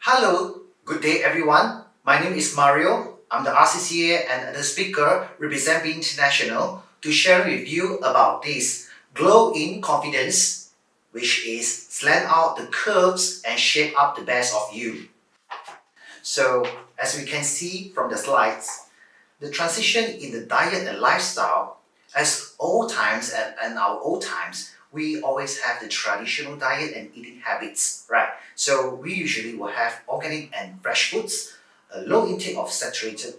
Hello, good day everyone. My name is Mario. I'm the RCCA and the speaker representing International to share with you about this glow in confidence, which is slant out the curves and shape up the best of you. So, as we can see from the slides, the transition in the diet and lifestyle, as old times and our old times, we always have the traditional diet and eating habits, right? So we usually will have organic and fresh foods, a low intake of saturated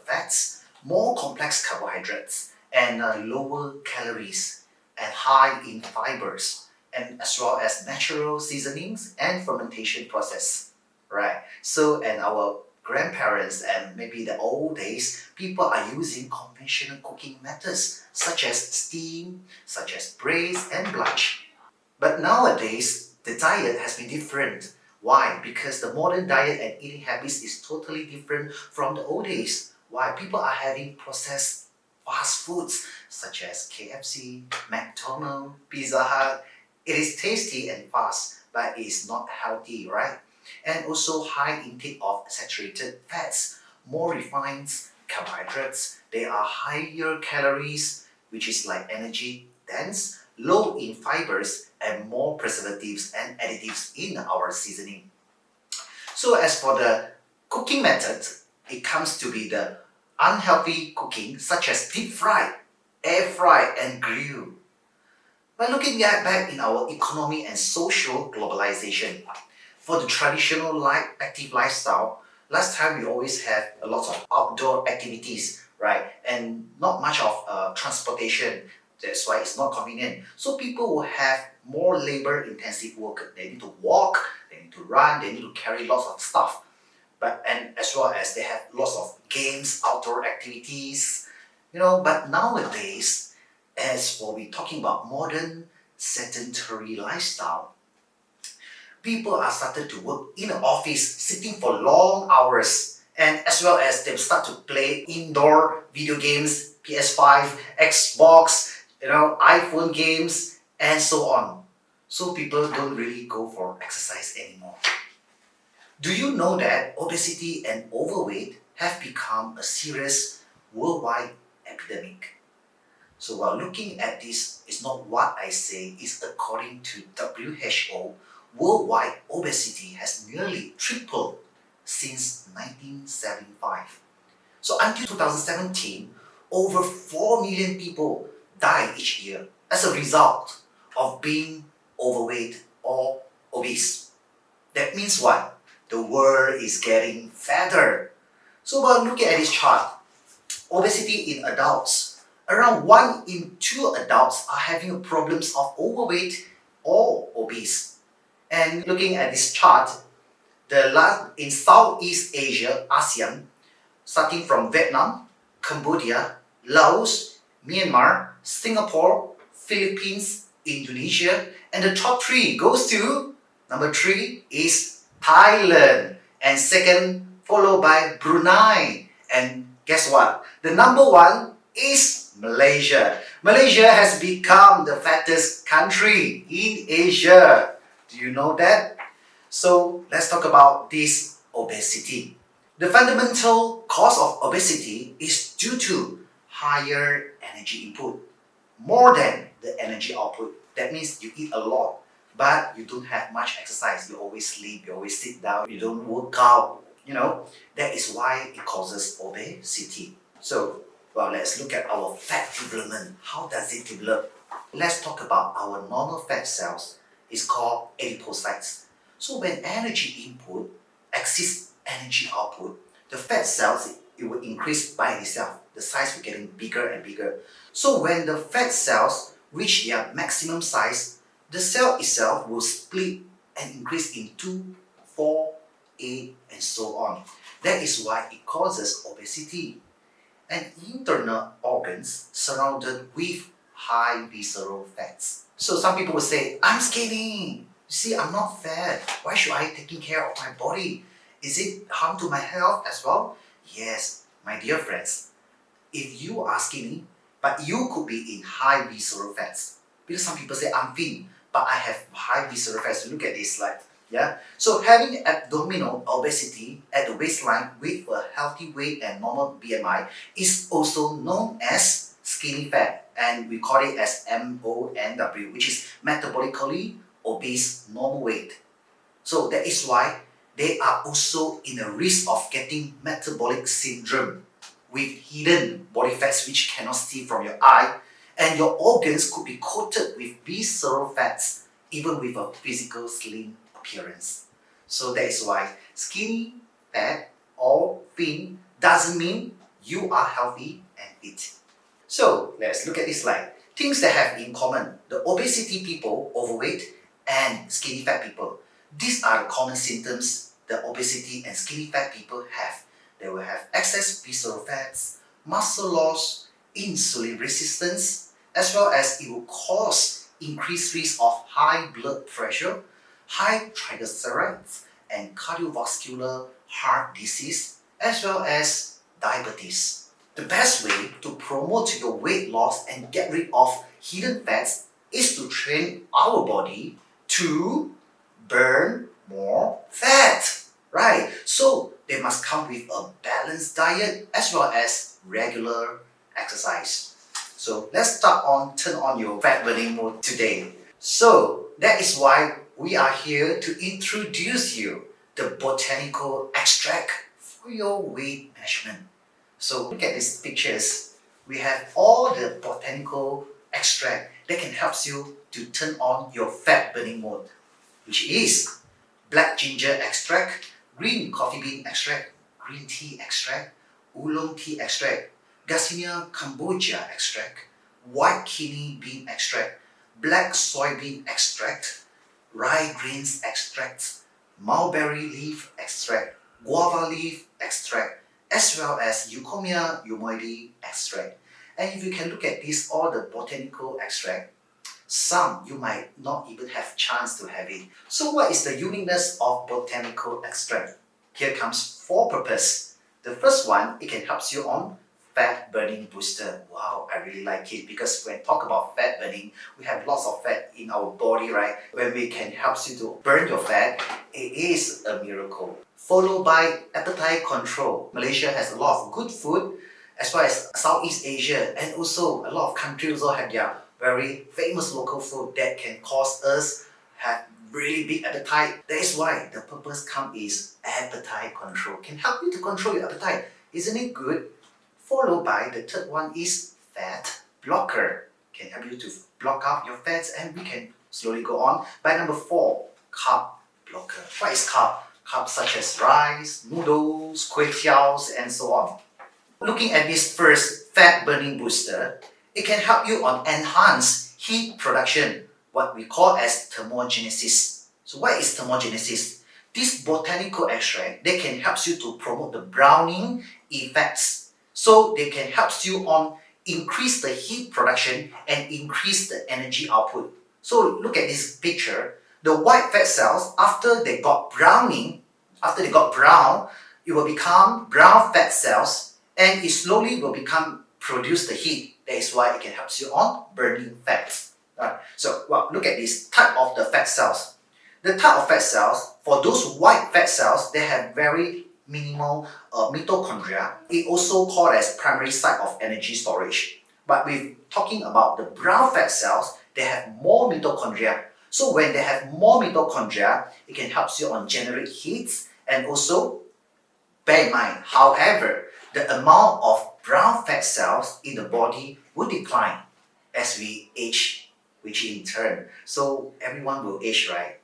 fats, more complex carbohydrates, and lower calories, and high in fibers, and as well as natural seasonings and fermentation process, right? So, and our grandparents and maybe the old days, people are using conventional cooking methods such as steam, such as braise and blanch. But nowadays, the diet has been different. Why? Because the modern diet and eating habits is totally different from the old days. Why? People are having processed fast foods such as KFC, McDonald's, Pizza Hut. It is tasty and fast, but it is not healthy, right? And also high intake of saturated fats, more refined carbohydrates. They are higher calories, which is like energy dense, low in fibers, and more preservatives and additives in our seasoning. So as for the cooking method, it comes to be the unhealthy cooking such as deep fry, air fry, and grill. By looking at back in our economy and social globalization, for the traditional active lifestyle, last time we always have a lot of outdoor activities, right? And not much of transportation. That's why it's not convenient. So people will have more labor intensive work. They need to walk, they need to run, they need to carry lots of stuff. But and as well as they have lots of games, outdoor activities, but nowadays, as for we talking about modern sedentary lifestyle, people are started to work in an office, sitting for long hours, and as well as they start to play indoor video games, PS5, Xbox, iPhone games, and so on. So people don't really go for exercise anymore. Do you know that obesity and overweight have become a serious worldwide epidemic? So while looking at this, it's not what I say, it's according to WHO, worldwide obesity has nearly tripled since 1975. So until 2017, over 4 million people die each year as a result of being overweight or obese. That means what? The world is getting fatter. So while looking at this chart, obesity in adults, around 1 in 2 adults are having problems of overweight or obese. And looking at this chart, the last in Southeast Asia, ASEAN, starting from Vietnam, Cambodia, Laos, Myanmar, Singapore, Philippines, Indonesia, and the top 3 goes to number 3 is Thailand, and second followed by Brunei, and guess what? The number 1 is Malaysia. Malaysia has become the fattest country in Asia. Do you know that? So let's talk about this obesity. The fundamental cause of obesity is due to higher energy input, more than the energy output. That means you eat a lot, but you don't have much exercise. You always sleep, you always sit down, you don't work out. That is why it causes obesity. So, well, let's look at our fat development. How does it develop? Let's talk about our normal fat cells. It's called adipocytes. So when energy input exceeds energy output, the fat cells, it will increase by itself. The size will getting bigger and bigger. So when the fat cells reach their maximum size, the cell itself will split and increase in 2, 4, 8, and so on. That is why it causes obesity. And internal organs surrounded with high visceral fats. So some people will say, I'm skinny. You see, I'm not fat. Why should I taking care of my body? Is it harm to my health as well? Yes, my dear friends. If you are skinny, but you could be in high visceral fats. Because some people say I'm thin, but I have high visceral fats. Look at this slide. Yeah. So having abdominal obesity at the waistline with a healthy weight and normal BMI is also known as skinny fat, and we call it as MONW, which is metabolically obese normal weight. So that is why they are also in a risk of getting metabolic syndrome with hidden body fats which cannot see from your eye, and your organs could be coated with visceral fats even with a physical slim appearance. So that is why skinny, fat, or thin doesn't mean you are healthy and fit. So let's look at this slide. Things that have in common: the obesity people, overweight, and skinny fat people. These are the common symptoms the obesity and skinny fat people have. They will have excess visceral fats, muscle loss, insulin resistance, as well as it will cause increased risk of high blood pressure, high triglycerides, and cardiovascular heart disease, as well as diabetes. The best way to promote your weight loss and get rid of hidden fats is to train our body to burn more fat, right? So they must come with a balanced diet as well as regular exercise. So let's turn on your fat burning mode today. So that is why we are here to introduce you the botanical extract for your weight management. So look at these pictures. We have all the botanical extract that can help you to turn on your fat burning mode, which is black ginger extract, green coffee bean extract, green tea extract, oolong tea extract, Garcinia cambogia extract, white kidney bean extract, black soybean extract, rye grains extract, mulberry leaf extract, guava leaf extract, as well as Euphormia humoidi extract. And if you can look at this, all the botanical extract, some you might not even have chance to have it. So what is the uniqueness of botanical extract? Here comes four purpose. The first one, it can help you on fat burning booster. Wow, I really like it because when talk about fat burning, we have lots of fat in our body, right? When we can help you to burn your fat, it is a miracle. Followed by appetite control. Malaysia has a lot of good food, as well as Southeast Asia, and also a lot of countries also have their very famous local food that can cause us have really big appetite. That is why the purpose come is appetite control. Can help you to control your appetite. Isn't it good? Followed by the third one is fat blocker. Can help you to block out your fats, and we can slowly go on. By number 4, carb blocker. What is carb? Carbs such as rice, noodles, kway teows, and so on. Looking at this first fat burning booster, it can help you on enhance heat production, what we call as thermogenesis. So what is thermogenesis? This botanical extract, they can help you to promote the browning effects. So they can help you on increase the heat production and increase the energy output. So look at this picture. The white fat cells, after they got brown, it will become brown fat cells, and it slowly will become produce the heat. That is why it can help you on burning fats. Right. So look at this type of the fat cells. The type of fat cells, for those white fat cells, they have very minimal mitochondria. It also called as primary site of energy storage. But we're talking about the brown fat cells, they have more mitochondria. So when they have more mitochondria, it can help you on generate heat, and also bear in mind, however, the amount of brown fat cells in the body will decline as we age, which in turn, so everyone will age, right?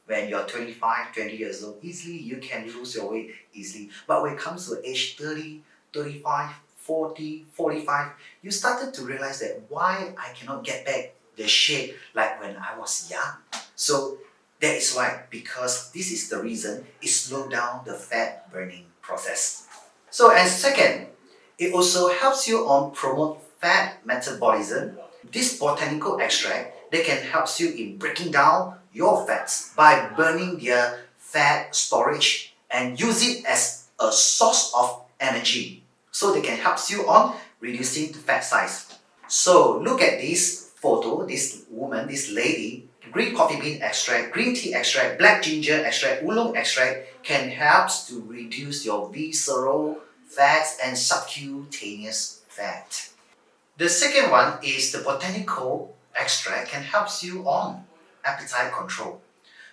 When you're 25, 20 years old, easily you can lose your weight easily. But when it comes to age 30, 35, 40, 45, you started to realize that why I cannot get back the shape like when I was young. So that is why, because this is the reason, it slows down the fat burning process. So, and second, it also helps you on promote fat metabolism. This botanical extract, they can help you in breaking down your fats by burning their fat storage and use it as a source of energy. So they can help you on reducing the fat size. So look at this photo, this woman, this lady, green coffee bean extract, green tea extract, black ginger extract, oolong extract can help to reduce your visceral fats and subcutaneous fat. The second one is the botanical extract can help you on appetite control.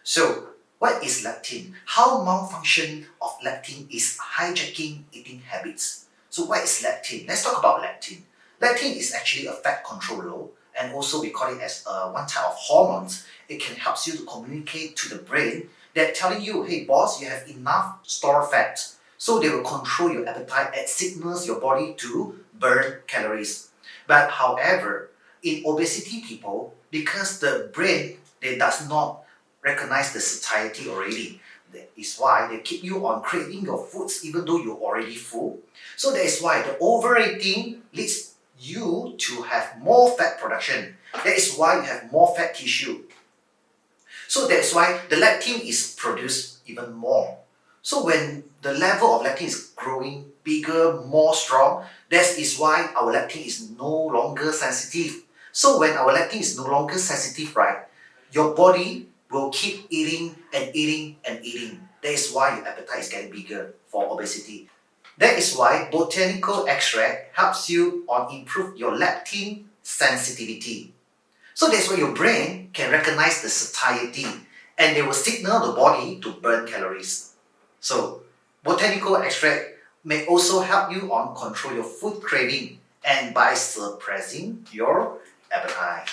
So, what is leptin? How malfunction of leptin is hijacking eating habits. So, what is leptin? Let's talk about leptin. Leptin is actually a fat controller, and also we call it as one type of hormones. It can help you to communicate to the brain that telling you, hey boss, you have enough stored fat. So they will control your appetite and signals your body to burn calories. But however, in obesity people, because the brain they does not recognize the satiety already. That is why they keep you on craving your foods even though you're already full. So that is why the overeating leads you to have more fat production. That is why you have more fat tissue. So that's why the leptin is produced even more. So when the level of leptin is growing bigger, more strong, that is why our leptin is no longer sensitive. So when our leptin is no longer sensitive, right, your body will keep eating and eating and eating. That is why your appetite is getting bigger for obesity. That is why botanical extract helps you on improve your leptin sensitivity. So that's why your brain can recognize the satiety and they will signal the body to burn calories. So botanical extract may also help you on control your food craving and by suppressing your appetite.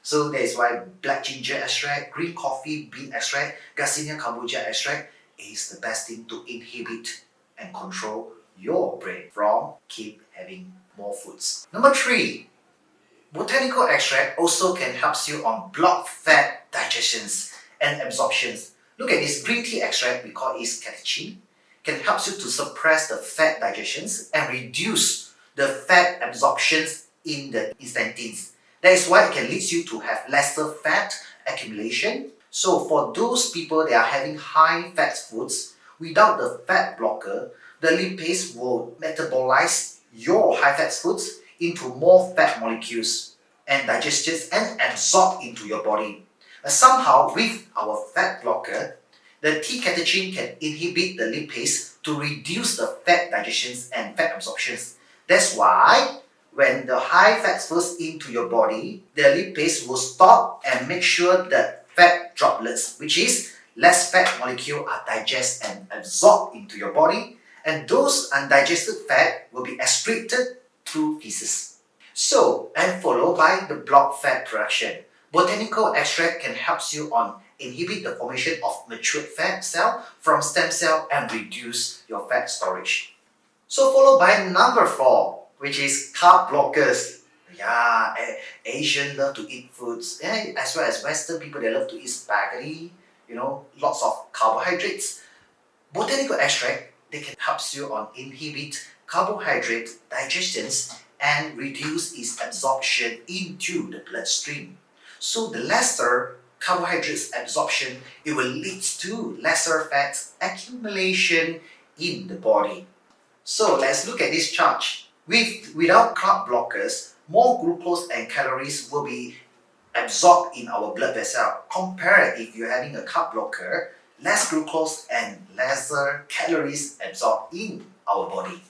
So that is why black ginger extract, green coffee bean extract, Garcinia cambogia extract is the best thing to inhibit and control your brain from keep having more foods. Number 3, botanical extract also can help you on block fat digestions and absorptions. Look at this green tea extract, we call it catechin, can help you to suppress the fat digestions and reduce the fat absorptions in the intestines. That is why it can lead you to have lesser fat accumulation. So for those people that are having high fat foods, without the fat blocker, the lipase will metabolize your high fat foods into more fat molecules and digested and absorbed into your body. But somehow with our fat blocker, the T-catechin can inhibit the lipase to reduce the fat digestions and fat absorptions. That's why when the high fat flows into your body, the lipase will stop and make sure that fat droplets, which is less fat molecule, are digested and absorbed into your body, and those undigested fat will be excreted through feces. So, and followed by the block fat production. Botanical extract can help you on inhibit the formation of matured fat cell from stem cell and reduce your fat storage. So followed by number 4, which is carb blockers. Yeah, Asians love to eat foods, as well as Western people, they love to eat spaghetti, lots of carbohydrates. Botanical extract, they can help you on inhibit carbohydrate digestions and reduce its absorption into the bloodstream. So the lesser carbohydrates absorption, it will lead to lesser fat accumulation in the body. So let's look at this chart. Without carb blockers, more glucose and calories will be absorbed in our blood vessel. Compare if you're having a carb blocker, less glucose and lesser calories absorbed in our body.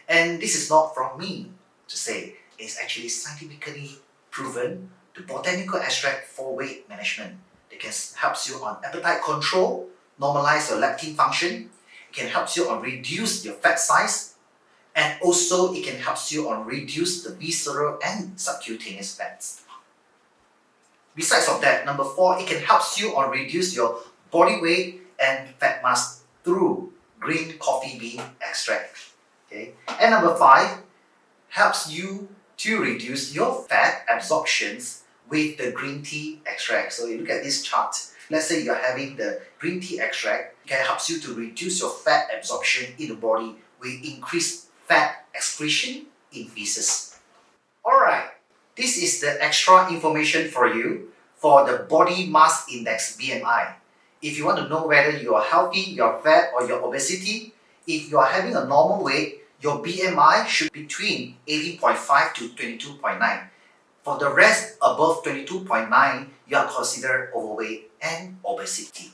And this is not from me to say, it's actually scientifically proven. The botanical extract for weight management. It can help you on appetite control, normalize your leptin function. It can help you on reduce your fat size, and also it can help you on reduce the visceral and subcutaneous fats. Besides of that, number 4, it can help you on reduce your body weight and fat mass through green coffee bean extract. Okay, and number 5, helps you to reduce your fat absorptions with the green tea extract. So you look at this chart. Let's say you're having the green tea extract, it can help you to reduce your fat absorption in the body with increased fat excretion in feces. Alright, this is the extra information for you for the body mass index BMI. If you want to know whether you are healthy, you're fat, or you're obesity, if you are having a normal weight, your BMI should be between 18.5 to 22.9. For the rest above 22.9, you are considered overweight and obesity.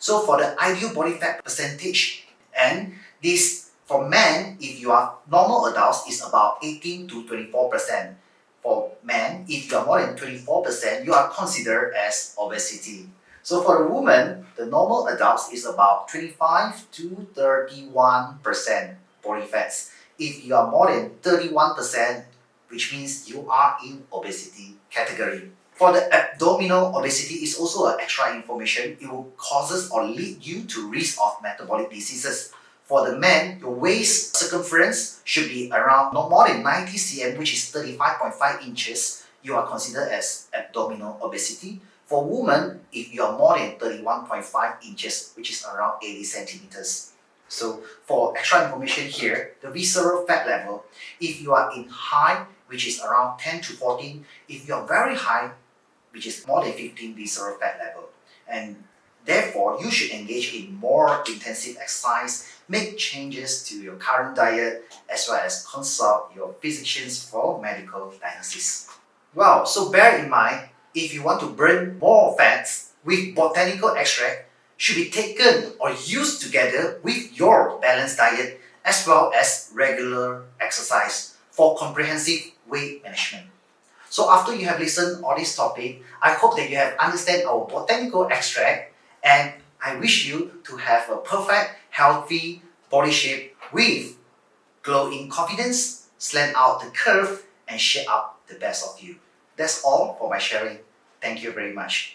So for the ideal body fat percentage, and this for men, if you are normal adults, is about 18 to 24%. For men, if you are more than 24%, you are considered as obesity. So for the woman, the normal adults is about 25 to 31% body fats. If you are more than 31%, which means you are in obesity category. For the abdominal obesity is also an extra information. It will causes or lead you to risk of metabolic diseases. For the men, your waist circumference should be around no more than 90 cm, which is 35.5 inches. You are considered as abdominal obesity. For women, if you are more than 31.5 inches, which is around 80 centimeters. So for extra information here, the visceral fat level, if you are in high, which is around 10 to 14, if you are very high, which is more than 15 visceral fat level. And therefore, you should engage in more intensive exercise, make changes to your current diet, as well as consult your physicians for medical diagnosis. Well, so bear in mind, if you want to burn more fats with botanical extract, should be taken or used together with your balanced diet as well as regular exercise for comprehensive weight management. So after you have listened all this topic, I hope that you have understand our botanical extract, and I wish you to have a perfect, healthy body shape with glow in confidence, slant out the curve, and shape up the best of you. That's all for my sharing. Thank you very much.